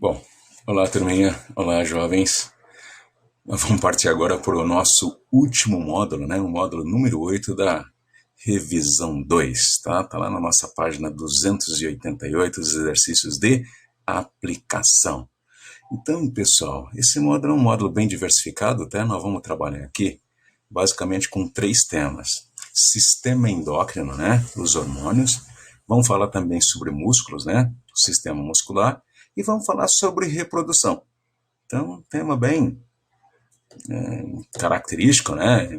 Bom, olá turminha, olá jovens. Nós vamos partir agora para o nosso último módulo, né? O módulo número 8 da revisão 2, tá? Tá lá na nossa página 288, os exercícios de aplicação. Então, pessoal, esse módulo é um módulo bem diversificado, tá? Nós vamos trabalhar aqui basicamente com 3 temas. Sistema endócrino, né? Os hormônios. Vamos falar também sobre músculos, né? O sistema muscular. E vamos falar sobre reprodução. Então, um tema bem característico, né?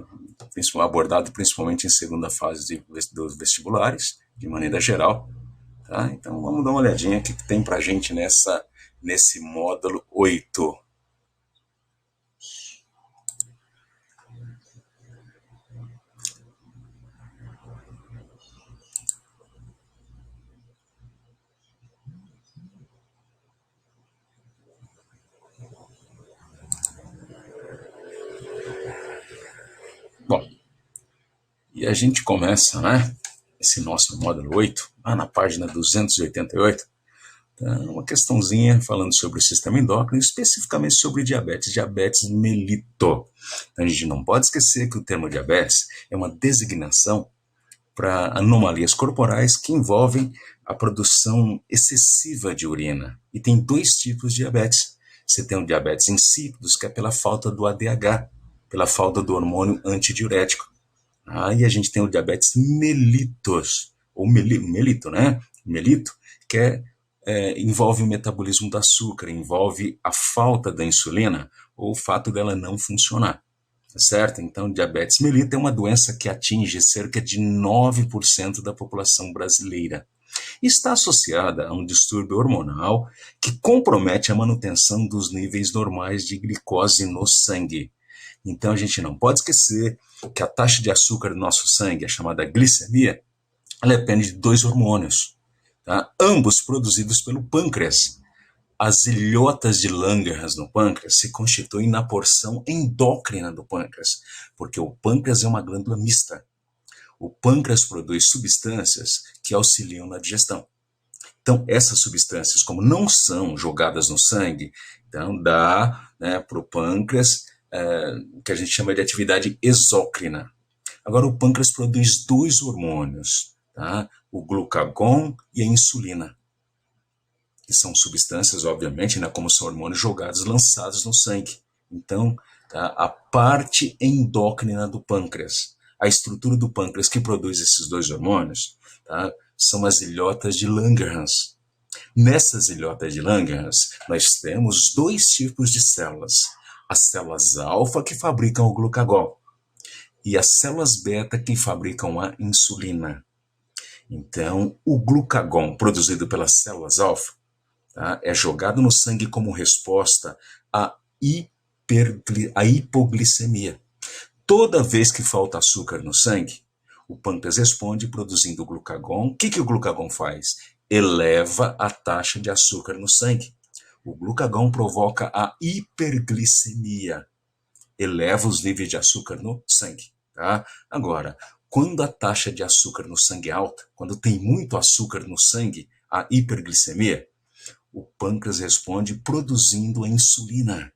Abordado principalmente em segunda fase dos vestibulares, de maneira geral. Tá? Então, vamos dar uma olhadinha o que tem pra gente nesse módulo 8. Bom, e a gente começa, né? Esse nosso módulo 8, lá na página 288, uma questãozinha falando sobre o sistema endócrino, especificamente sobre diabetes mellitus. Então, a gente não pode esquecer que o termo diabetes é uma designação para anomalias corporais que envolvem a produção excessiva de urina. E tem 2 tipos de diabetes. Você tem o diabetes insípidos, que é pela falta do ADH, pela falta do hormônio antidiurético. Aí a gente tem o diabetes mellitus, ou melito, né? Melito, que envolve o metabolismo do açúcar, envolve a falta da insulina ou o fato dela não funcionar. Certo? Então, diabetes mellitus é uma doença que atinge cerca de 9% da população brasileira. Está associada a um distúrbio hormonal que compromete a manutenção dos níveis normais de glicose no sangue. Então, a gente não pode esquecer que a taxa de açúcar do nosso sangue, a chamada glicemia, ela depende de 2 hormônios, tá? Ambos produzidos pelo pâncreas. As ilhotas de Langerhans no pâncreas se constituem na porção endócrina do pâncreas, porque o pâncreas é uma glândula mista. O pâncreas produz substâncias que auxiliam na digestão. Então, essas substâncias, como não são jogadas no sangue, então dá, né, para o pâncreas que a gente chama de atividade exócrina. Agora, o pâncreas produz 2 hormônios, tá? O glucagon e a insulina, que são substâncias, obviamente, né, como são hormônios jogados, lançados no sangue. Então, tá, a parte endócrina do pâncreas, a estrutura do pâncreas que produz esses 2 hormônios, tá, são as ilhotas de Langerhans. Nessas ilhotas de Langerhans, nós temos 2 tipos de células. As células alfa, que fabricam o glucagon, e as células beta, que fabricam a insulina. Então, o glucagon, produzido pelas células alfa, tá, é jogado no sangue como resposta à hipoglicemia. Toda vez que falta açúcar no sangue, o pâncreas responde produzindo o glucagon. O que o glucagon faz? Eleva a taxa de açúcar no sangue. O glucagon provoca a hiperglicemia, eleva os níveis de açúcar no sangue. Tá? Agora, quando a taxa de açúcar no sangue é alta, quando tem muito açúcar no sangue, a hiperglicemia, o pâncreas responde produzindo a insulina.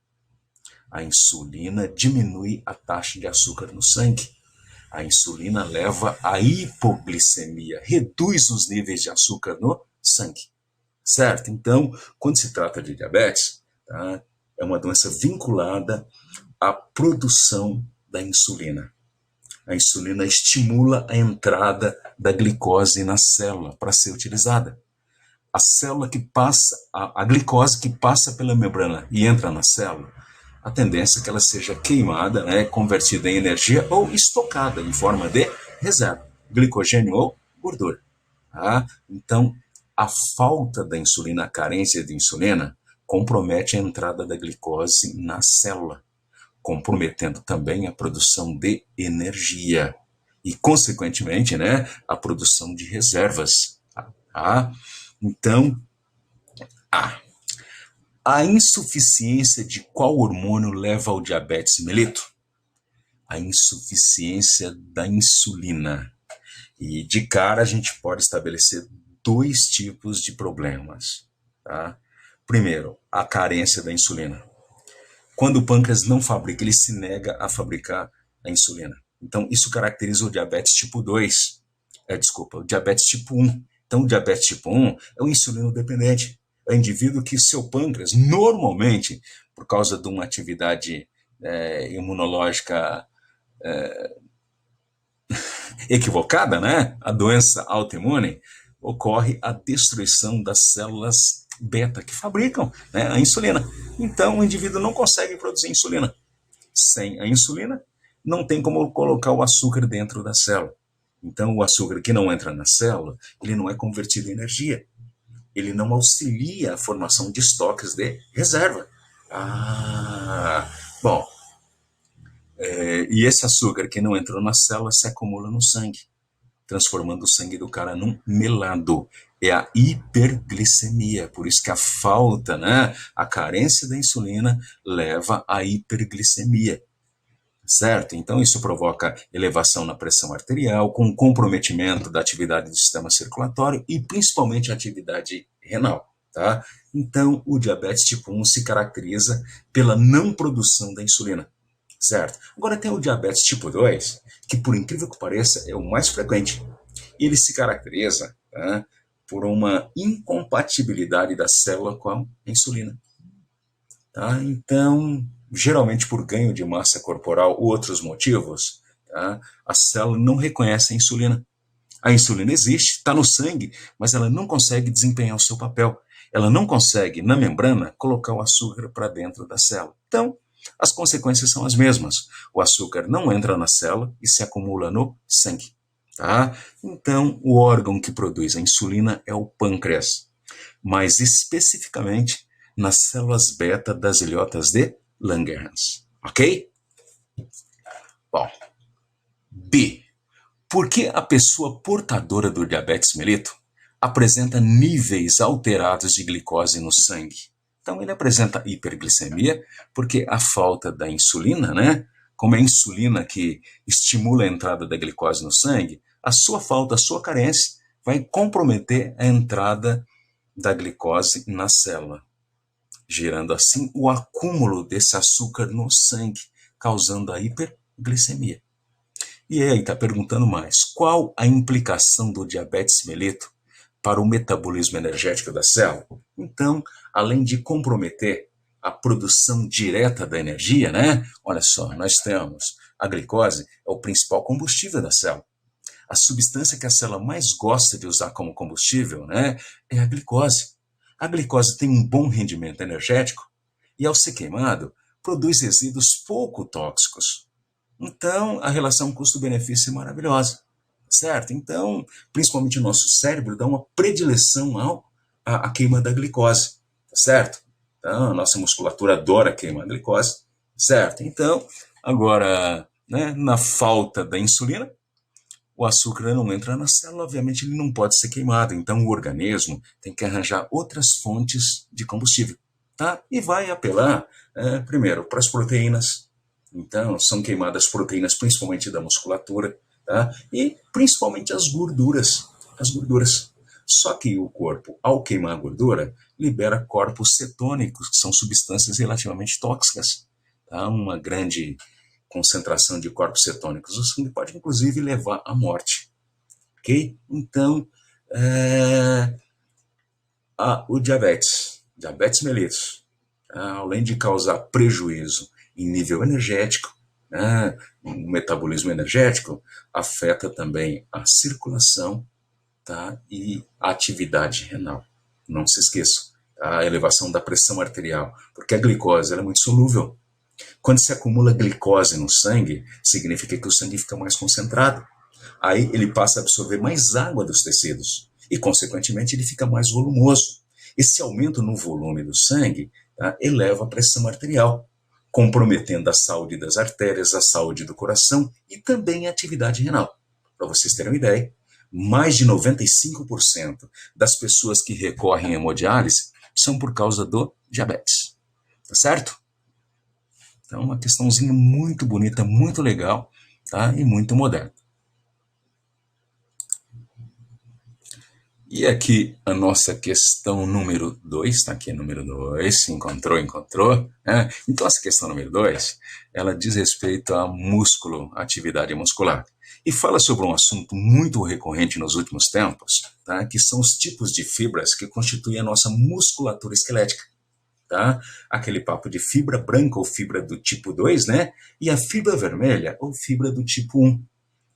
A insulina diminui a taxa de açúcar no sangue. A insulina leva à hipoglicemia, reduz os níveis de açúcar no sangue. Certo? Então, quando se trata de diabetes, tá, é uma doença vinculada à produção da insulina. A insulina estimula a entrada da glicose na célula para ser utilizada. A célula que passa, a glicose que passa pela membrana e entra na célula, a tendência é que ela seja queimada, né, convertida em energia ou estocada em forma de reserva, glicogênio ou gordura. Tá? Então, a falta da insulina, a carência de insulina, compromete a entrada da glicose na célula, comprometendo também a produção de energia e, consequentemente, né, a produção de reservas. Tá? Então, a insuficiência de qual hormônio leva ao diabetes mellitus? A insuficiência da insulina. E de cara a gente pode estabelecer 2 tipos de problemas. Tá? Primeiro, a carência da insulina. Quando o pâncreas não fabrica, ele se nega a fabricar a insulina. Então, isso caracteriza o diabetes tipo 2. O diabetes tipo 1. Então, o diabetes tipo 1 é um insulino dependente. É um indivíduo que seu pâncreas, normalmente, por causa de uma atividade imunológica equivocada, né? A doença autoimune, ocorre a destruição das células beta que fabricam, né, a insulina. Então, o indivíduo não consegue produzir insulina. Sem a insulina, não tem como colocar o açúcar dentro da célula. Então, o açúcar que não entra na célula, ele não é convertido em energia. Ele não auxilia a formação de estoques de reserva. Bom, e esse açúcar que não entrou na célula se acumula no sangue, transformando o sangue do cara num melado. É a hiperglicemia, por isso que a falta, né, a carência da insulina leva à hiperglicemia, certo? Então isso provoca elevação na pressão arterial, com comprometimento da atividade do sistema circulatório e principalmente a atividade renal, tá? Então o diabetes tipo 1 se caracteriza pela não produção da insulina, certo? Agora tem o diabetes tipo 2, que por incrível que pareça é o mais frequente. Ele se caracteriza, tá, por uma incompatibilidade da célula com a insulina. Tá? Então, geralmente por ganho de massa corporal ou outros motivos, tá, a célula não reconhece a insulina. A insulina existe, está no sangue, mas ela não consegue desempenhar o seu papel. Ela não consegue, na membrana, colocar o açúcar para dentro da célula. Então, as consequências são as mesmas. O açúcar não entra na célula e se acumula no sangue. Tá? Então, o órgão que produz a insulina é o pâncreas, mais especificamente nas células beta das ilhotas de Langerhans. Ok? Bom, B. Por que a pessoa portadora do diabetes mellitus apresenta níveis alterados de glicose no sangue? Então, ele apresenta hiperglicemia porque a falta da insulina, né? Como é a insulina que estimula a entrada da glicose no sangue, a sua falta, a sua carência vai comprometer a entrada da glicose na célula, gerando assim o acúmulo desse açúcar no sangue, causando a hiperglicemia. E aí está perguntando mais, qual a implicação do diabetes mellitus para o metabolismo energético da célula? Então, além de comprometer a produção direta da energia, né? Olha só, nós temos a glicose, é o principal combustível da célula. A substância que a célula mais gosta de usar como combustível, né, é a glicose. A glicose tem um bom rendimento energético e, ao ser queimado, produz resíduos pouco tóxicos. Então, a relação custo-benefício é maravilhosa, certo? Então, principalmente o nosso cérebro dá uma predileção à queima da glicose, certo? Então, a nossa musculatura adora queimar a glicose, certo? Então, agora, né, na falta da insulina, o açúcar não entra na célula, obviamente ele não pode ser queimado, então o organismo tem que arranjar outras fontes de combustível, tá? E vai apelar, primeiro, para as proteínas. Então, são queimadas proteínas, principalmente da musculatura, tá? E principalmente as gorduras. As gorduras. Só que o corpo, ao queimar a gordura, libera corpos cetônicos, que são substâncias relativamente tóxicas. Tá? Uma grande concentração de corpos cetônicos no sangue pode, inclusive, levar à morte. Ok? Então, o diabetes mellitus, além de causar prejuízo em nível energético, né, o metabolismo energético, afeta também a circulação, tá, e a atividade renal. Não se esqueçam, tá, a elevação da pressão arterial, porque a glicose ela é muito solúvel. Quando se acumula glicose no sangue, significa que o sangue fica mais concentrado. Aí ele passa a absorver mais água dos tecidos e, consequentemente, ele fica mais volumoso. Esse aumento no volume do sangue, tá, eleva a pressão arterial, comprometendo a saúde das artérias, a saúde do coração e também a atividade renal. Para vocês terem uma ideia, mais de 95% das pessoas que recorrem à hemodiálise são por causa do diabetes. Tá certo? Então, uma questãozinha muito bonita, muito legal, tá? E muito moderna. E aqui a nossa questão número 2, está aqui número 2, encontrou, né? Então essa questão número 2, ela diz respeito a músculo, atividade muscular. E fala sobre um assunto muito recorrente nos últimos tempos, tá? Que são os tipos de fibras que constituem a nossa musculatura esquelética. Tá? Aquele papo de fibra branca ou fibra do tipo 2, né? E a fibra vermelha ou fibra do tipo 1.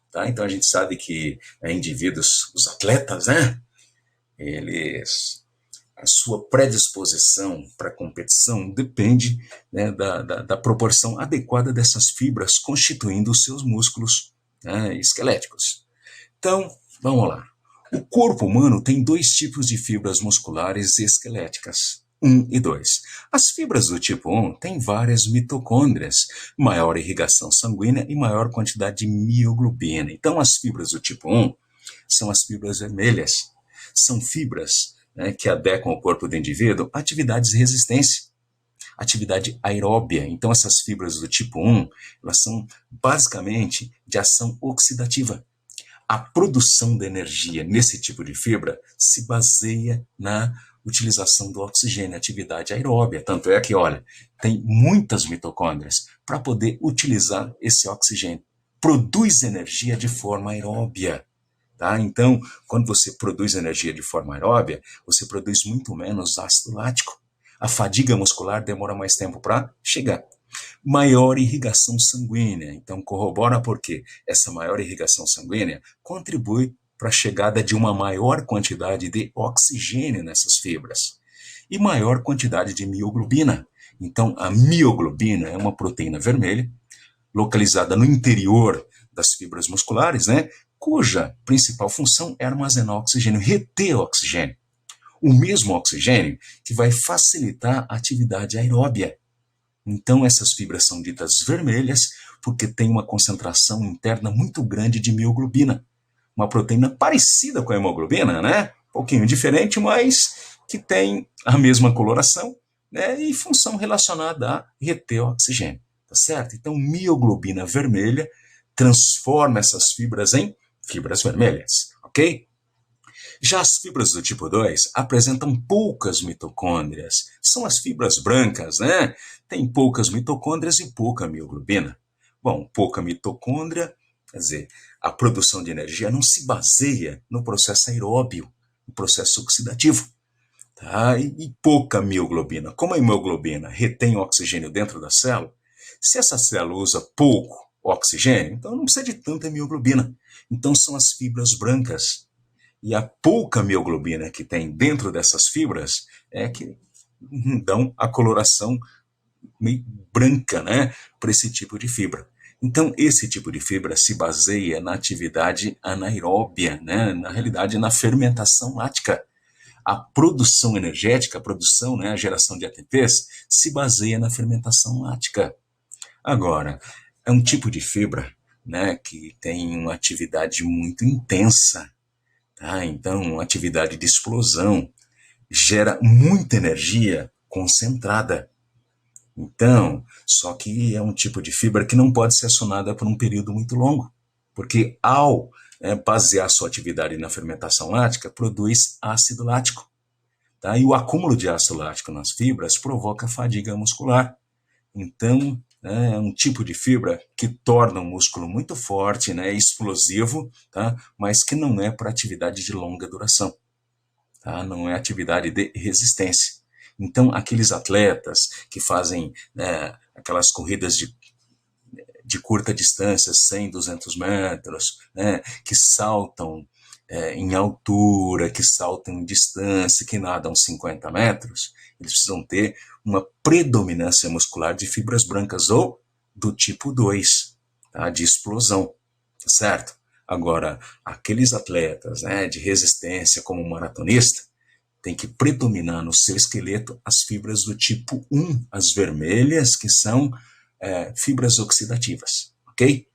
Tá? Então a gente sabe que indivíduos, os atletas, né? Eles, a sua predisposição para a competição depende, né, da proporção adequada dessas fibras constituindo os seus músculos, né, esqueléticos. Então, vamos lá. O corpo humano tem dois tipos de fibras musculares esqueléticas. 1 e 2. As fibras do tipo 1 têm várias mitocôndrias, maior irrigação sanguínea e maior quantidade de mioglobina. Então, as fibras do tipo 1 são as fibras vermelhas. São fibras, né, que adequam o corpo do indivíduo a atividades de resistência, atividade aeróbia. Então, essas fibras do tipo 1, elas são basicamente de ação oxidativa. A produção de energia nesse tipo de fibra se baseia na utilização do oxigênio, atividade aeróbia. Tanto é que, olha, tem muitas mitocôndrias para poder utilizar esse oxigênio. Produz energia de forma aeróbia. Tá? Então, quando você produz energia de forma aeróbia, você produz muito menos ácido lático. A fadiga muscular demora mais tempo para chegar. Maior irrigação sanguínea. Então, corrobora porque essa maior irrigação sanguínea contribui para a chegada de uma maior quantidade de oxigênio nessas fibras e maior quantidade de mioglobina. Então, a mioglobina é uma proteína vermelha localizada no interior das fibras musculares, né, cuja principal função é armazenar oxigênio, reter oxigênio. O mesmo oxigênio que vai facilitar a atividade aeróbia. Então, essas fibras são ditas vermelhas porque tem uma concentração interna muito grande de mioglobina, uma proteína parecida com a hemoglobina, né? Um pouquinho diferente, mas que tem a mesma coloração, né? E função relacionada a reter oxigênio, tá certo? Então, mioglobina vermelha transforma essas fibras em fibras vermelhas, ok? Já as fibras do tipo 2 apresentam poucas mitocôndrias. São as fibras brancas, né? Tem poucas mitocôndrias e pouca mioglobina. Bom, pouca mitocôndria, quer dizer, a produção de energia não se baseia no processo aeróbio, no processo oxidativo. Tá? E pouca mioglobina. Como a hemoglobina retém oxigênio dentro da célula, se essa célula usa pouco oxigênio, então não precisa de tanta mioglobina. Então são as fibras brancas. E a pouca mioglobina que tem dentro dessas fibras é que dão a coloração meio branca, né, para esse tipo de fibra. Então, esse tipo de fibra se baseia na atividade anaeróbia, né, na realidade, na fermentação lática. A produção energética, a produção, né, a geração de ATPs, se baseia na fermentação lática. Agora, é um tipo de fibra, né, que tem uma atividade muito intensa. Tá? Então, atividade de explosão gera muita energia concentrada. Então, só que é um tipo de fibra que não pode ser acionada por um período muito longo, porque ao basear sua atividade na fermentação lática, produz ácido lático. Tá? E o acúmulo de ácido lático nas fibras provoca fadiga muscular. Então, é um tipo de fibra que torna o músculo muito forte, né, explosivo, tá? Mas que não é para atividade de longa duração. Tá? Não é atividade de resistência. Então, aqueles atletas que fazem, né, aquelas corridas de curta distância, 100, 200 metros, né, que saltam em altura, que saltam em distância, que nadam 50 metros, eles precisam ter uma predominância muscular de fibras brancas ou do tipo 2, tá, de explosão, tá certo? Agora, aqueles atletas, né, de resistência, como maratonista, tem que predominar no seu esqueleto as fibras do tipo 1, as vermelhas, que são fibras oxidativas, ok?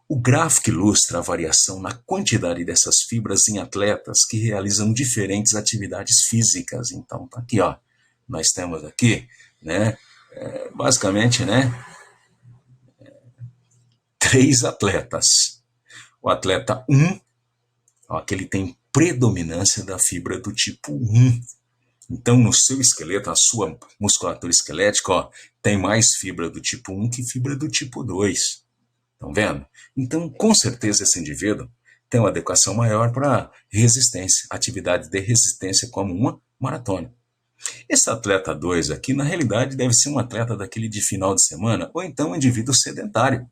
O gráfico ilustra a variação na quantidade dessas fibras em atletas que realizam diferentes atividades físicas. Então, tá aqui, ó, nós temos aqui, né, basicamente, né, 3 atletas. O atleta 1, ó, que ele tem predominância da fibra do tipo 1. Então, no seu esqueleto, a sua musculatura esquelética, ó, tem mais fibra do tipo 1 que fibra do tipo 2. Estão vendo? Então, com certeza, esse indivíduo tem uma adequação maior para resistência, atividade de resistência como uma maratona. Esse atleta 2 aqui, na realidade, deve ser um atleta daquele de final de semana, ou então um indivíduo sedentário,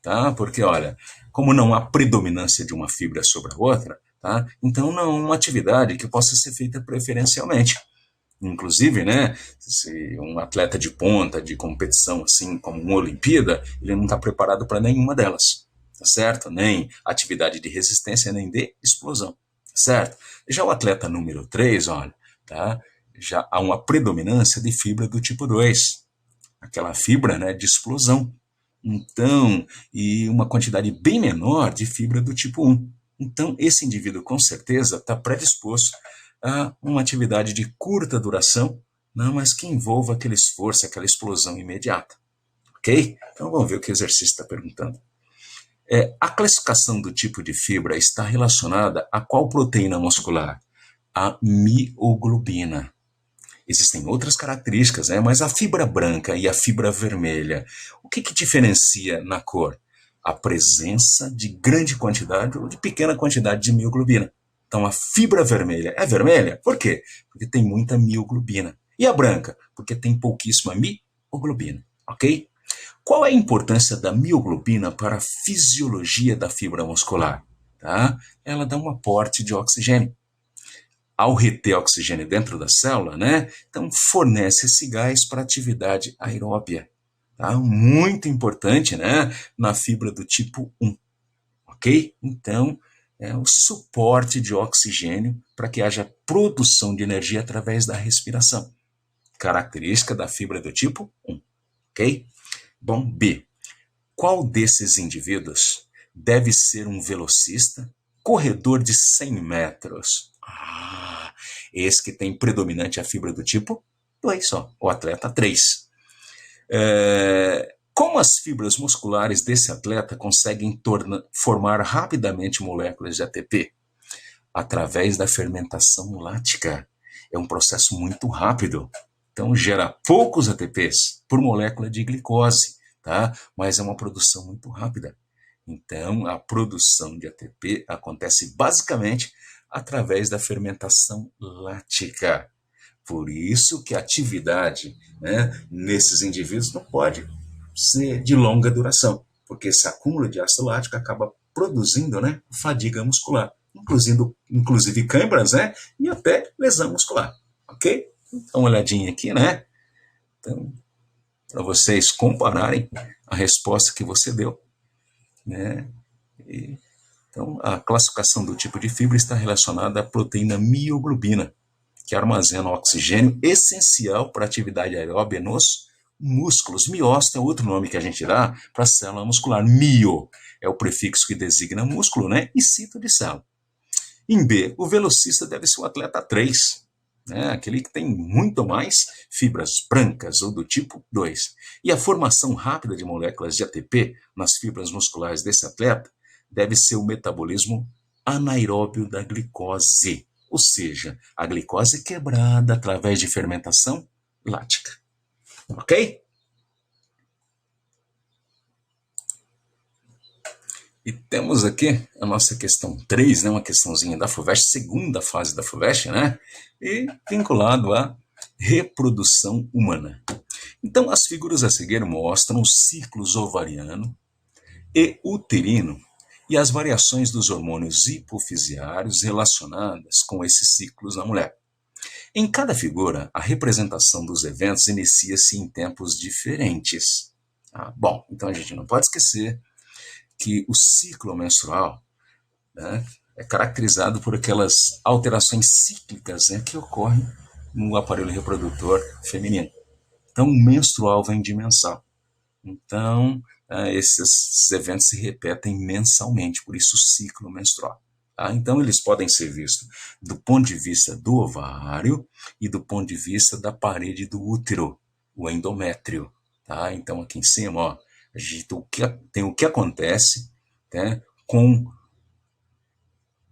tá? Porque, olha, como não há predominância de uma fibra sobre a outra, tá? Então não é uma atividade que possa ser feita preferencialmente. Inclusive, né, se um atleta de ponta, de competição, assim como uma Olimpíada, ele não está preparado para nenhuma delas, tá certo? Nem atividade de resistência, nem de explosão, tá certo? Já o atleta número 3, olha, tá? Já há uma predominância de fibra do tipo 2, aquela fibra, né, de explosão. Então, e uma quantidade bem menor de fibra do tipo 1. Então, esse indivíduo com certeza está predisposto a uma atividade de curta duração, não, mas que envolva aquele esforço, aquela explosão imediata. Ok? Então, vamos ver o que o exercício está perguntando. A classificação do tipo de fibra está relacionada a qual proteína muscular? A mioglobina. Existem outras características, né? Mas a fibra branca e a fibra vermelha, o que diferencia na cor? A presença de grande quantidade ou de pequena quantidade de mioglobina. Então, a fibra vermelha é vermelha? Por quê? Porque tem muita mioglobina. E a branca? Porque tem pouquíssima mioglobina, ok? Qual é a importância da mioglobina para a fisiologia da fibra muscular? Tá? Ela dá um aporte de oxigênio. Ao reter oxigênio dentro da célula, né? Então fornece esse gás para atividade aeróbia. Tá? Muito importante, né? Na fibra do tipo 1, ok? Então, é o suporte de oxigênio para que haja produção de energia através da respiração. Característica da fibra do tipo 1, ok? Bom, B. Qual desses indivíduos deve ser um velocista, corredor de 100 metros? Esse que tem predominante a fibra do tipo 2 só, o atleta 3. Como as fibras musculares desse atleta conseguem formar rapidamente moléculas de ATP? Através da fermentação lática. É um processo muito rápido. Então, gera poucos ATPs por molécula de glicose, tá? Mas é uma produção muito rápida. Então, a produção de ATP acontece basicamente através da fermentação lática. Por isso que a atividade, né, nesses indivíduos não pode ser de longa duração, porque esse acúmulo de ácido lático acaba produzindo, né, fadiga muscular, inclusive câimbras, né, e até lesão muscular, ok? Dá uma olhadinha aqui, né? Então, para vocês compararem a resposta que você deu, né? Então, a classificação do tipo de fibra está relacionada à proteína mioglobina, que armazena o oxigênio essencial para a atividade aeróbia nos músculos. Miócito é outro nome que a gente dá para a célula muscular. Mio é o prefixo que designa músculo, né? E cito de célula. Em B, o velocista deve ser o atleta 3, né? Aquele que tem muito mais fibras brancas ou do tipo 2. E a formação rápida de moléculas de ATP nas fibras musculares desse atleta deve ser o metabolismo anaeróbio da glicose, ou seja, a glicose quebrada através de fermentação lática. Ok? E temos aqui a nossa questão 3, né, uma questãozinha da FUVEST, segunda fase da FUVEST, né, e vinculado à reprodução humana. Então, as figuras a seguir mostram os ciclos ovariano e uterino e as variações dos hormônios hipofisiários relacionadas com esses ciclos na mulher. Em cada figura, a representação dos eventos inicia-se em tempos diferentes. Bom, então a gente não pode esquecer que o ciclo menstrual, né, é caracterizado por aquelas alterações cíclicas, né, que ocorrem no aparelho reprodutor feminino. Então, o menstrual vem de mensal. Então, esses eventos se repetem mensalmente, por isso o ciclo menstrual. Tá? Então, eles podem ser vistos do ponto de vista do ovário e do ponto de vista da parede do útero, o endométrio. Tá? Então, aqui em cima, ó, a gente tem o que acontece, né, com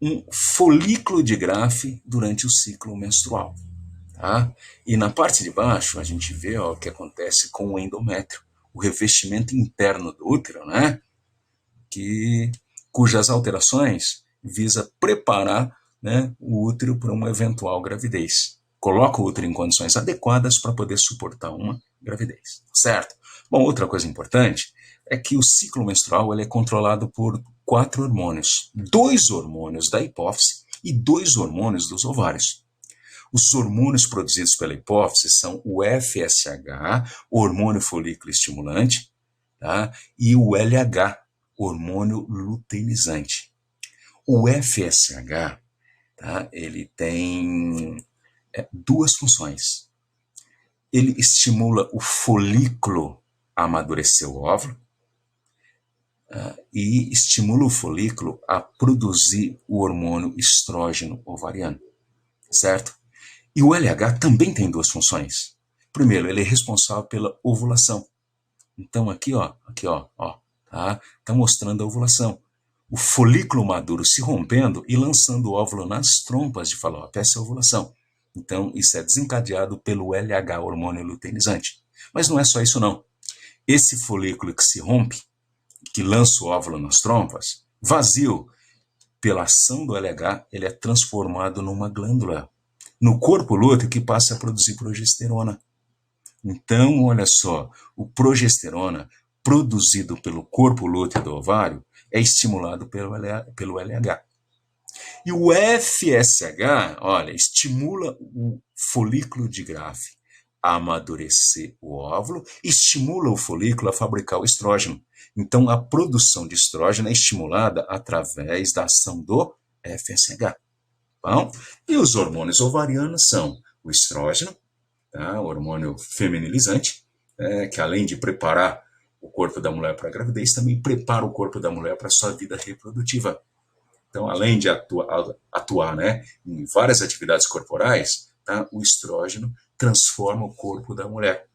um folículo de Graafi durante o ciclo menstrual. Tá? E na parte de baixo a gente vê o que acontece com o endométrio, o revestimento interno do útero, né? Cujas alterações visa preparar, né, o útero para uma eventual gravidez. Coloca o útero em condições adequadas para poder suportar uma gravidez, certo? Bom, outra coisa importante é que o ciclo menstrual ele é controlado por 4 hormônios, 2 hormônios da hipófise e 2 hormônios dos ovários. Os hormônios produzidos pela hipófise são o FSH, hormônio folículo estimulante, tá? E o LH, hormônio luteinizante. O FSH, tá? Ele tem 2 funções. Ele estimula o folículo a amadurecer o óvulo e estimula o folículo a produzir o hormônio estrógeno ovariano, certo? E o LH também tem 2 funções. Primeiro, ele é responsável pela ovulação. Então, aqui, tá mostrando a ovulação. O folículo maduro se rompendo e lançando o óvulo nas trompas de Falópio. Essa é a ovulação. Então, isso é desencadeado pelo LH, hormônio luteinizante. Mas não é só isso, não. Esse folículo que se rompe, que lança o óvulo nas trompas, vazio, pela ação do LH, ele é transformado numa glândula no corpo lúteo que passa a produzir progesterona. Então, olha só, o progesterona produzido pelo corpo lúteo do ovário é estimulado pelo LH. E o FSH, olha, estimula o folículo de Graafi a amadurecer o óvulo, estimula o folículo a fabricar o estrógeno. Então, a produção de estrógeno é estimulada através da ação do FSH. Bom, e os hormônios ovarianos são o estrógeno, tá? O hormônio feminilizante, que além de preparar o corpo da mulher para a gravidez, também prepara o corpo da mulher para a sua vida reprodutiva. Então, além de atuar, né, em várias atividades corporais, tá? O estrógeno transforma o corpo da mulher.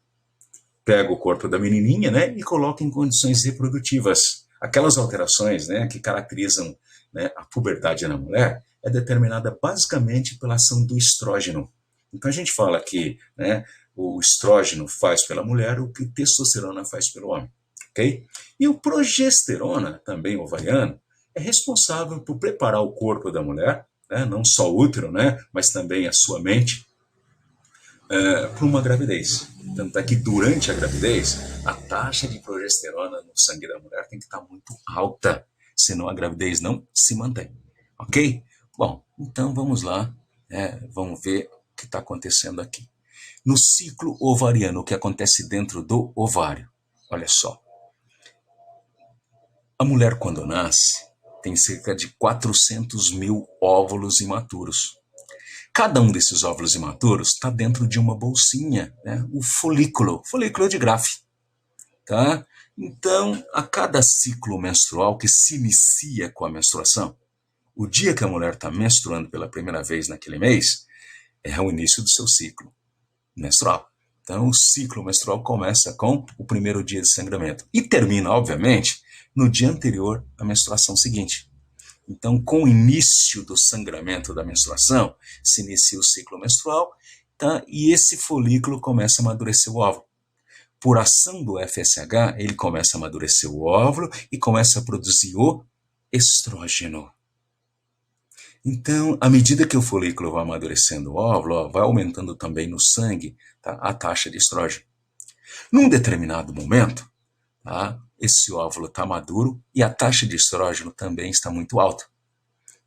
Pega o corpo da menininha, né, e coloca em condições reprodutivas. Aquelas alterações, né, que caracterizam, né, a puberdade na mulher é determinada basicamente pela ação do estrógeno. Então a gente fala que, né, o estrógeno faz pela mulher o que a testosterona faz pelo homem, ok? E o progesterona, também ovariano, é responsável por preparar o corpo da mulher, né, não só o útero, né, mas também a sua mente, para uma gravidez. Tanto é que durante a gravidez, a taxa de progesterona no sangue da mulher tem que estar muito alta, senão a gravidez não se mantém, ok? Bom, então vamos lá, vamos ver o que está acontecendo aqui. No ciclo ovariano, o que acontece dentro do ovário? Olha só. A mulher, quando nasce, tem cerca de 400 mil óvulos imaturos. Cada um desses óvulos imaturos está dentro de uma bolsinha, né? O folículo de Graafi. Tá? Então, a cada ciclo menstrual que se inicia com a menstruação, o dia que a mulher está menstruando pela primeira vez naquele mês, é o início do seu ciclo menstrual. Então, o ciclo menstrual começa com o primeiro dia de sangramento e termina, obviamente, no dia anterior à menstruação seguinte. Então, com o início do sangramento da menstruação, se inicia o ciclo menstrual, tá? E esse folículo começa a amadurecer o óvulo. Por ação do FSH, ele começa a amadurecer o óvulo e começa a produzir o estrógeno. Então, à medida que o folículo vai amadurecendo o óvulo, vai aumentando também no sangue, tá, a taxa de estrógeno. Num determinado momento, tá, esse óvulo está maduro e a taxa de estrógeno também está muito alta.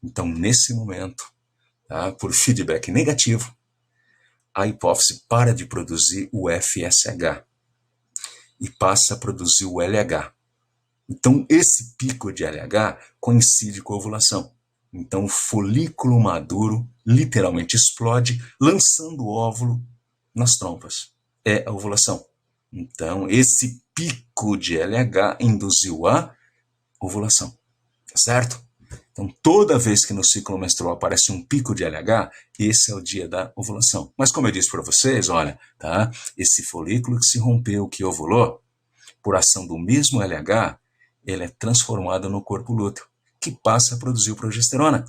Então, nesse momento, tá, por feedback negativo, a hipófise para de produzir o FSH e passa a produzir o LH. Então, esse pico de LH coincide com a ovulação. Então, o folículo maduro literalmente explode, lançando o óvulo nas trompas. É a ovulação. Então, esse pico de LH induziu a ovulação. Certo? Então, toda vez que no ciclo menstrual aparece um pico de LH, esse é o dia da ovulação. Mas, como eu disse para vocês, olha, tá? Esse folículo que se rompeu, que ovulou, por ação do mesmo LH, ele é transformado no corpo lúteo, que passa a produzir progesterona.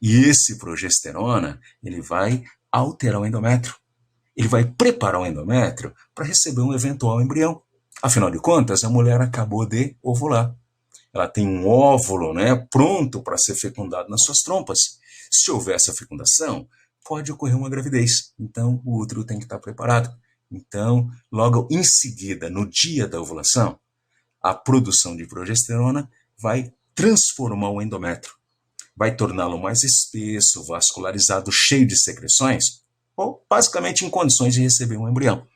E esse progesterona, ele vai alterar o endométrio. Ele vai preparar o endométrio para receber um eventual embrião. Afinal de contas, a mulher acabou de ovular. Ela tem um óvulo, né, pronto para ser fecundado nas suas trompas. Se houver essa fecundação, pode ocorrer uma gravidez. Então, o útero tem que estar preparado. Então, logo em seguida, no dia da ovulação, a produção de progesterona vai transformar o endométrio, vai torná-lo mais espesso, vascularizado, cheio de secreções, ou basicamente em condições de receber um embrião.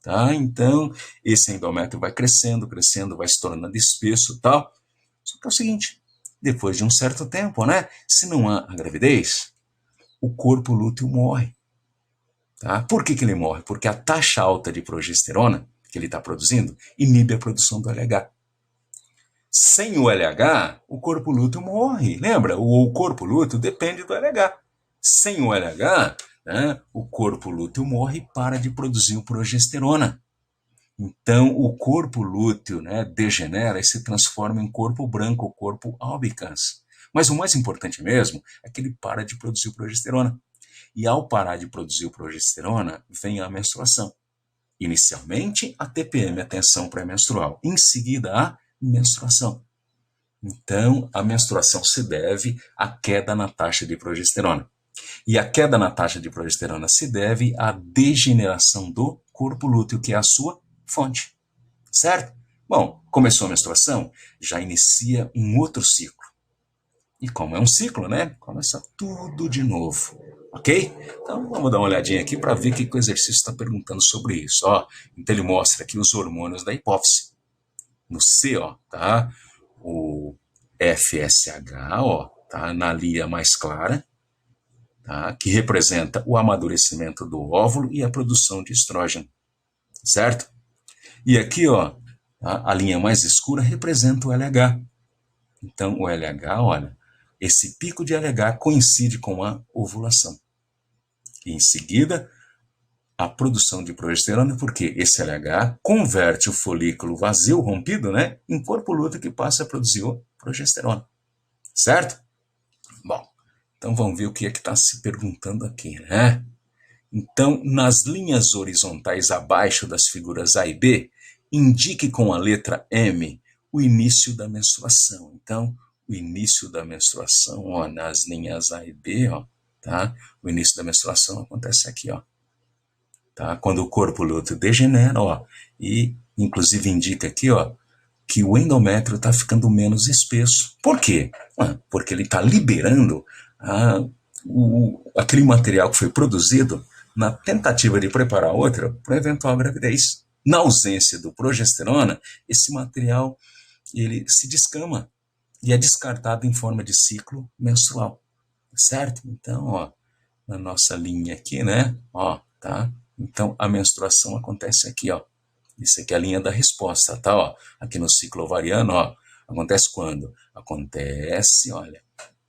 Tá? Então, esse endométrio vai crescendo, crescendo, vai se tornando espesso e tal. Só que é o seguinte, depois de um certo tempo, né? Se não há a gravidez, o corpo lúteo morre. Tá? Por que ele morre? Porque a taxa alta de progesterona que ele está produzindo inibe a produção do LH. Sem o LH, o corpo lúteo morre. Lembra? O corpo lúteo depende do LH. Sem o LH, né, o corpo lúteo morre e para de produzir o progesterona. Então, o corpo lúteo, né, degenera e se transforma em corpo branco, o corpo albicans. Mas o mais importante mesmo é que ele para de produzir progesterona. E ao parar de produzir progesterona, vem a menstruação. Inicialmente, a TPM, a tensão pré-menstrual. Em seguida, a menstruação. Então, a menstruação se deve à queda na taxa de progesterona. E a queda na taxa de progesterona se deve à degeneração do corpo lúteo, que é a sua fonte. Certo? Bom, começou a menstruação, já inicia um outro ciclo. E como é um ciclo, né? Começa tudo de novo. Ok? Então vamos dar uma olhadinha aqui para ver o que o exercício está perguntando sobre isso. Ó, então ele mostra aqui os hormônios da hipófise. No C, ó, tá? O FSH, ó, tá? Na linha mais clara, tá? Que representa o amadurecimento do óvulo e a produção de estrógeno. Certo? E aqui, ó, a linha mais escura representa o LH. Então, o LH, olha, esse pico de LH coincide com a ovulação. E em seguida, a produção de progesterona, porque esse LH converte o folículo vazio rompido, né, em corpo lúteo que passa a produzir progesterona. Certo? Bom, então vamos ver o que é que está se perguntando aqui, né? Então, nas linhas horizontais abaixo das figuras A e B, indique com a letra M o início da menstruação. Então, o início da menstruação, ó, nas linhas A e B, ó, tá? O início da menstruação acontece aqui, ó, tá? Quando o corpo lúteo degenera, ó, e inclusive indica aqui, ó, que o endométrio está ficando menos espesso. Por quê? Porque ele está liberando aquele material que foi produzido na tentativa de preparar outra para eventual gravidez. Na ausência do progesterona, esse material ele se descama e é descartado em forma de ciclo menstrual, certo? Então, ó, na nossa linha aqui, né? Ó, tá? Então a menstruação acontece aqui, ó. Isso aqui é a linha da resposta, tá? Ó, aqui no ciclo ovariano, ó, acontece quando? Acontece, olha,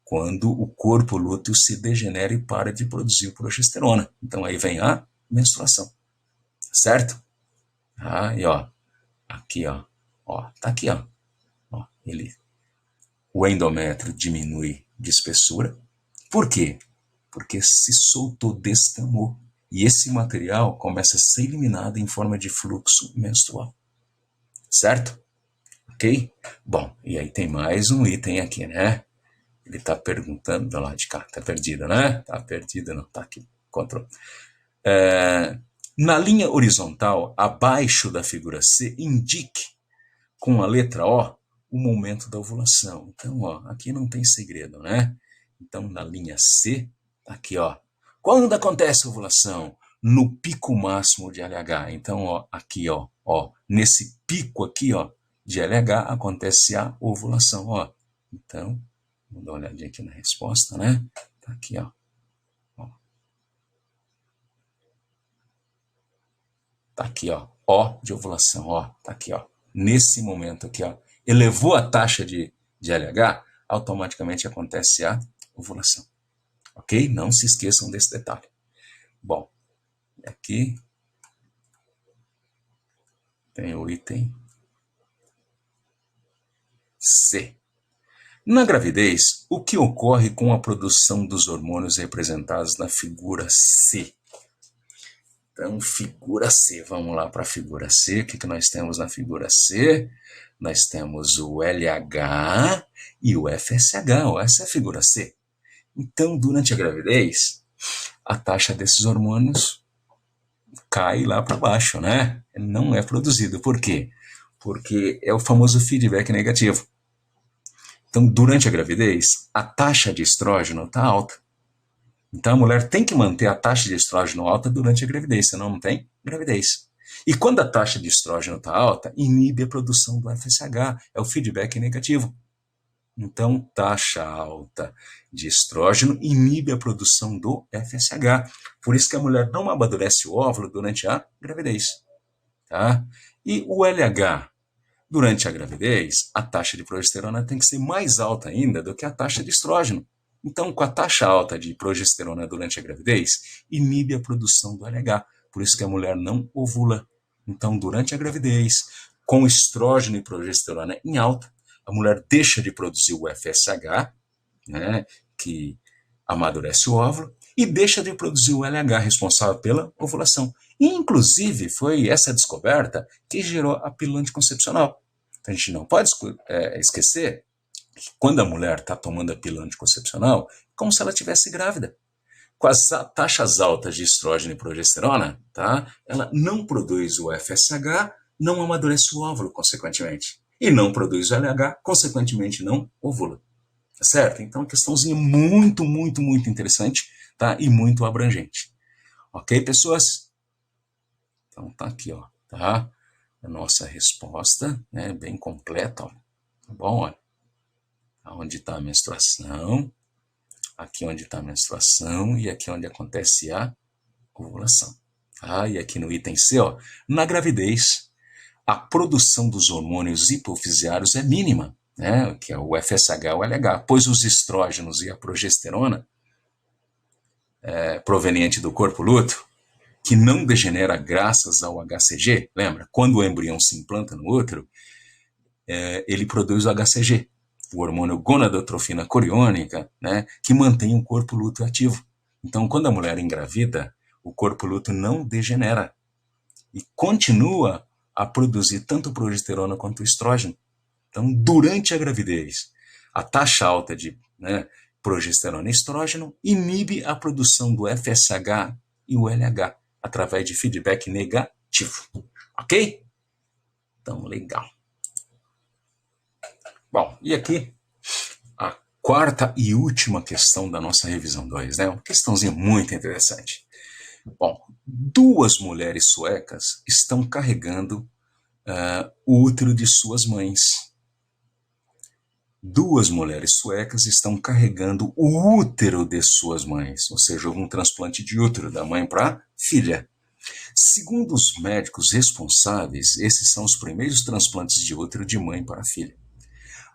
quando o corpo lúteo se degenera e para de produzir progesterona. Então aí vem a menstruação, certo? Ah, e ó, aqui, ó, tá aqui, ó, o endométrio diminui de espessura. Por quê? Porque se soltou, descamou. E esse material começa a ser eliminado em forma de fluxo menstrual, certo? Ok? Bom, e aí tem mais um item aqui, né? Ele está perguntando, do lado de cá, está perdido, né? Está perdido, não, está aqui, control. Na linha horizontal, abaixo da figura C, indique com a letra O o momento da ovulação. Então, ó, aqui não tem segredo, né? Então, na linha C, tá aqui, ó. Quando acontece a ovulação? No pico máximo de LH. Então, ó, aqui, ó, nesse pico aqui, ó, de LH acontece a ovulação, ó. Então, vamos dar uma olhadinha aqui na resposta, né? Tá aqui, ó. Tá aqui, ó. O de ovulação, ó. Tá aqui, ó. Nesse momento aqui, ó. Elevou a taxa de LH, automaticamente acontece a ovulação. Ok? Não se esqueçam desse detalhe. Bom, aqui tem o item C. Na gravidez, o que ocorre com a produção dos hormônios representados na figura C? Então, figura C, vamos lá para a figura C. O que nós temos na figura C? Nós temos o LH e o FSH. Essa é a figura C. Então, durante a gravidez, a taxa desses hormônios cai lá para baixo, né? Não é produzido. Por quê? Porque é o famoso feedback negativo. Então, durante a gravidez, a taxa de estrógeno está alta. Então, a mulher tem que manter a taxa de estrógeno alta durante a gravidez, senão não tem gravidez. E quando a taxa de estrógeno está alta, inibe a produção do FSH, é o feedback negativo. Então, taxa alta de estrógeno inibe a produção do FSH. Por isso que a mulher não amadurece o óvulo durante a gravidez. Tá? E o LH? Durante a gravidez, a taxa de progesterona tem que ser mais alta ainda do que a taxa de estrógeno. Então, com a taxa alta de progesterona durante a gravidez, inibe a produção do LH. Por isso que a mulher não ovula. Então, durante a gravidez, com estrógeno e progesterona em alta, a mulher deixa de produzir o FSH, né, que amadurece o óvulo, e deixa de produzir o LH, responsável pela ovulação. E, inclusive, foi essa descoberta que gerou a pílula anticoncepcional. Então, a gente não pode esquecer que quando a mulher está tomando a pílula anticoncepcional, é como se ela estivesse grávida. Com as taxas altas de estrógeno e progesterona, tá? Ela não produz o FSH, não amadurece o óvulo, consequentemente. E não produz o LH, consequentemente não ovula. Tá certo? Então, uma questãozinha muito, muito, muito interessante, tá? E muito abrangente. Ok, pessoas? Então, tá aqui, ó, tá? A nossa resposta, né, bem completa, ó. Tá bom? Olha. Onde está a menstruação, aqui onde está a menstruação e aqui onde acontece a ovulação. Tá? E aqui no item C, ó, na gravidez, a produção dos hormônios hipofisiários é mínima, né, que é o FSH e o LH, pois os estrógenos e a progesterona, proveniente do corpo lúteo, que não degenera graças ao HCG, lembra? Quando o embrião se implanta no útero, ele produz o HCG, o hormônio gonadotrofina coriônica, né, que mantém o corpo lúteo ativo. Então, quando a mulher engravida, o corpo lúteo não degenera e continua a produzir tanto progesterona quanto estrógeno. Então, durante a gravidez, a taxa alta de, né, progesterona e estrógeno inibe a produção do FSH e o LH através de feedback negativo. Ok? Então, legal. Bom, e aqui a quarta e última questão da nossa revisão 2, né? Uma questãozinha muito interessante. Bom, duas mulheres suecas estão carregando o útero de suas mães. Duas mulheres suecas estão carregando o útero de suas mães, ou seja, houve um transplante de útero da mãe para a filha. Segundo os médicos responsáveis, esses são os primeiros transplantes de útero de mãe para a filha.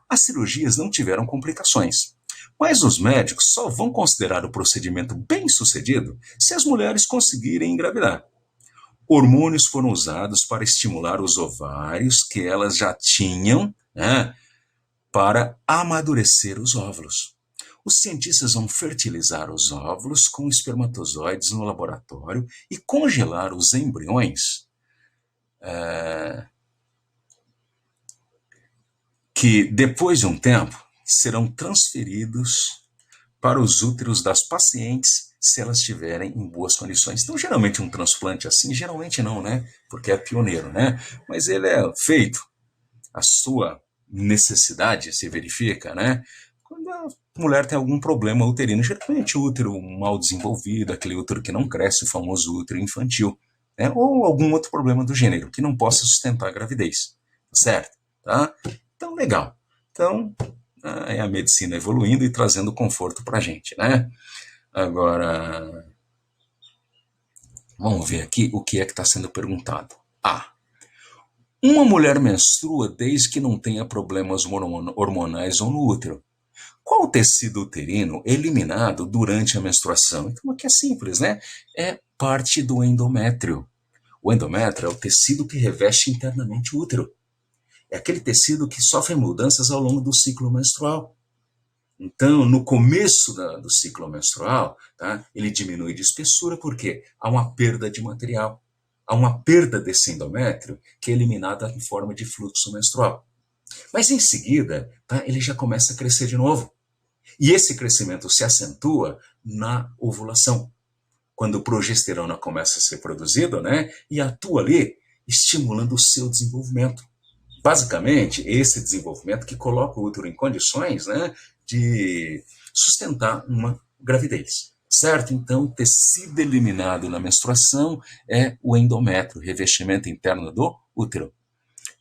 As cirurgias não tiveram complicações, mas os médicos só vão considerar o procedimento bem-sucedido se as mulheres conseguirem engravidar. Hormônios foram usados para estimular os ovários que elas já tinham, né, para amadurecer os óvulos. Os cientistas vão fertilizar os óvulos com espermatozoides no laboratório e congelar os embriões que, depois de um tempo, serão transferidos para os úteros das pacientes se elas estiverem em boas condições. Então, geralmente um transplante assim, geralmente não, né? Porque é pioneiro, né? Mas ele é feito, a sua necessidade se verifica, né? Quando a mulher tem algum problema uterino, geralmente o útero mal desenvolvido, aquele útero que não cresce, o famoso útero infantil, né? Ou algum outro problema do gênero que não possa sustentar a gravidez, certo? Tá? Então, legal. Então, é a medicina evoluindo e trazendo conforto para a gente, né? Agora, vamos ver aqui o que é que está sendo perguntado. Uma mulher menstrua desde que não tenha problemas hormonais ou no útero. Qual o tecido uterino eliminado durante a menstruação? Então, aqui é simples, né? É parte do endométrio. O endométrio é o tecido que reveste internamente o útero. É aquele tecido que sofre mudanças ao longo do ciclo menstrual. Então, no começo do ciclo menstrual, tá, ele diminui de espessura porque há uma perda de material, há uma perda desse endométrio que é eliminada em forma de fluxo menstrual. Mas em seguida, tá, ele já começa a crescer de novo. E esse crescimento se acentua na ovulação, quando a progesterona começa a ser produzida, né, e atua ali, estimulando o seu desenvolvimento. Basicamente, esse desenvolvimento que coloca o útero em condições, né, de sustentar uma gravidez. Certo? Então, o tecido eliminado na menstruação é o endométrio, revestimento interno do útero.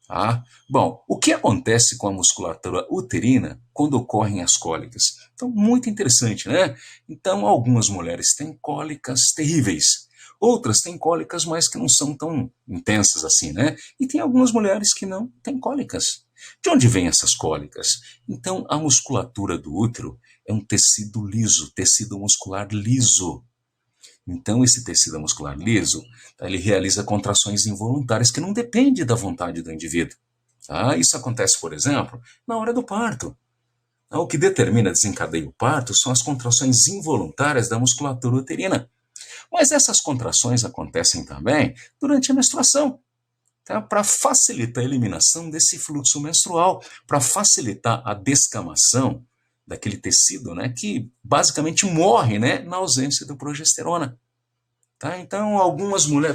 Tá? Bom, o que acontece com a musculatura uterina quando ocorrem as cólicas? Então, muito interessante, né? Então, algumas mulheres têm cólicas terríveis, outras têm cólicas, mas que não são tão intensas assim, né? E tem algumas mulheres que não têm cólicas. De onde vêm essas cólicas? Então, a musculatura do útero é um tecido liso, tecido muscular liso. Então, esse tecido muscular liso, tá, ele realiza contrações involuntárias que não dependem da vontade do indivíduo. Tá? Isso acontece, por exemplo, na hora do parto. Tá? O que determina, desencadeia o parto são as contrações involuntárias da musculatura uterina. Mas essas contrações acontecem também durante a menstruação, tá? Para facilitar a eliminação desse fluxo menstrual, para facilitar a descamação daquele tecido, né, que basicamente morre, né, na ausência da progesterona. Tá? Então,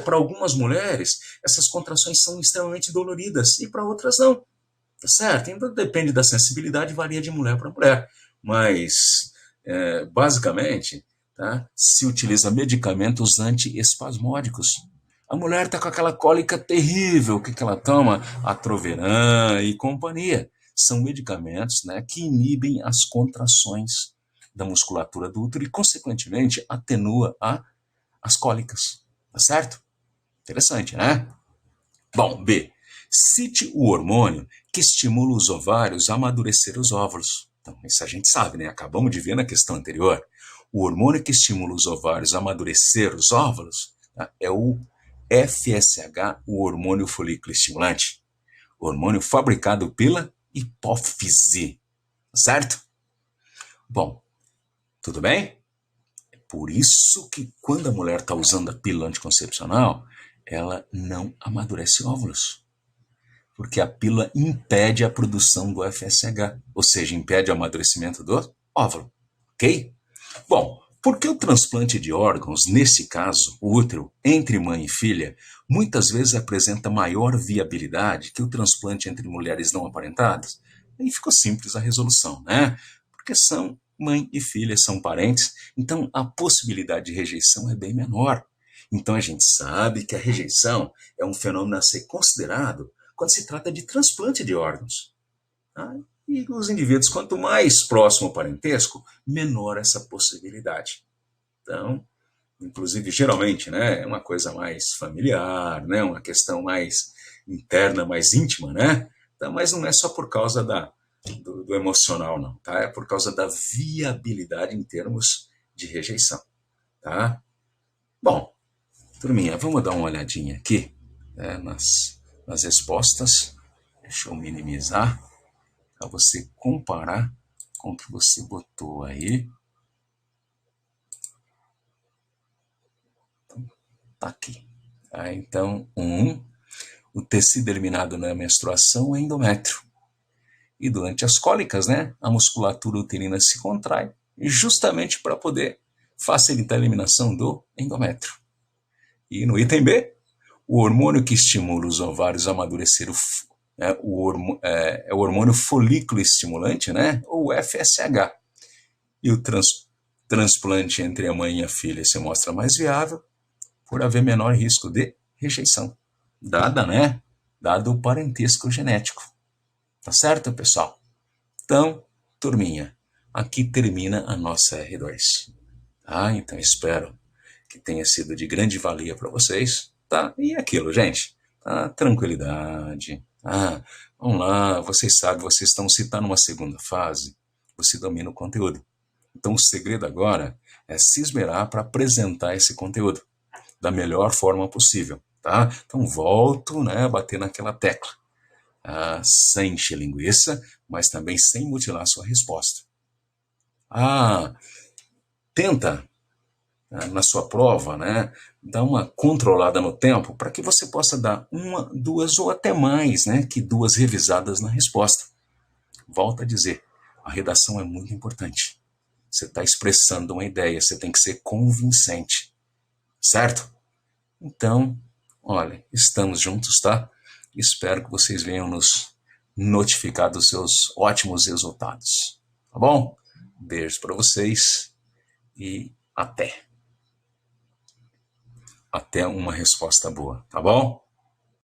para algumas mulheres, essas contrações são extremamente doloridas e para outras não. Tá certo? Então, depende da sensibilidade, varia de mulher para mulher. Mas, basicamente, tá, se utiliza medicamentos antiespasmódicos. A mulher está com aquela cólica terrível, o que, que ela toma? Atroveran e companhia. São medicamentos, né, que inibem as contrações da musculatura do útero e, consequentemente, atenua as cólicas, tá certo? Interessante, né? Bom, B. Cite o hormônio que estimula os ovários a amadurecer os óvulos. Então, isso a gente sabe, né? Acabamos de ver na questão anterior. O hormônio que estimula os ovários a amadurecer os óvulos, tá, é o FSH, o hormônio folículo estimulante. Hormônio fabricado pela hipófise, certo? Bom, tudo bem? Por isso que quando a mulher está usando a pílula anticoncepcional, ela não amadurece óvulos. Porque a pílula impede a produção do FSH, ou seja, impede o amadurecimento do óvulo. Ok? Bom, por que o transplante de órgãos, nesse caso, o útero, entre mãe e filha, muitas vezes apresenta maior viabilidade que o transplante entre mulheres não aparentadas? Aí ficou simples a resolução, né? Porque são mãe e filha, são parentes, então a possibilidade de rejeição é bem menor. Então a gente sabe que a rejeição é um fenômeno a ser considerado quando se trata de transplante de órgãos. Tá? E os indivíduos, quanto mais próximo ao parentesco, menor essa possibilidade. Então, inclusive, geralmente, né, é uma coisa mais familiar, né, uma questão mais interna, mais íntima, né? Então, mas não é só por causa do emocional, não, tá? É por causa da viabilidade em termos de rejeição, tá? Bom, turminha, vamos dar uma olhadinha aqui, né, nas respostas. Deixa eu minimizar para você comparar com o que você botou aí. Tá aqui. Então, o tecido eliminado na menstruação é endométrio. E durante as cólicas, né, a musculatura uterina se contrai, justamente para poder facilitar a eliminação do endométrio. E no item B, o hormônio que estimula os ovários a amadurecer é o hormônio folículo estimulante, né, ou FSH. E o transplante entre a mãe e a filha se mostra mais viável por haver menor risco de rejeição, dado o parentesco genético. Tá certo, pessoal? Então, turminha, aqui termina a nossa R2. Tá? Então, espero que tenha sido de grande valia para vocês. Tá? E aquilo, gente, tá? Tranquilidade. Vamos lá, vocês sabem, vocês estão citando uma segunda fase, você domina o conteúdo. Então, o segredo agora é se esmerar para apresentar esse conteúdo da melhor forma possível, tá? Então, volto, né, a bater naquela tecla. Sem encher linguiça, mas também sem mutilar sua resposta. Ah, tenta na sua prova, né, dar uma controlada no tempo para que você possa dar uma, duas ou até mais, né, que duas revisadas na resposta. Volto a dizer, a redação é muito importante. Você está expressando uma ideia, você tem que ser convincente, certo? Então, olha, estamos juntos, tá? Espero que vocês venham nos notificar dos seus ótimos resultados, tá bom? Beijo para vocês e até. Até uma resposta boa, tá bom?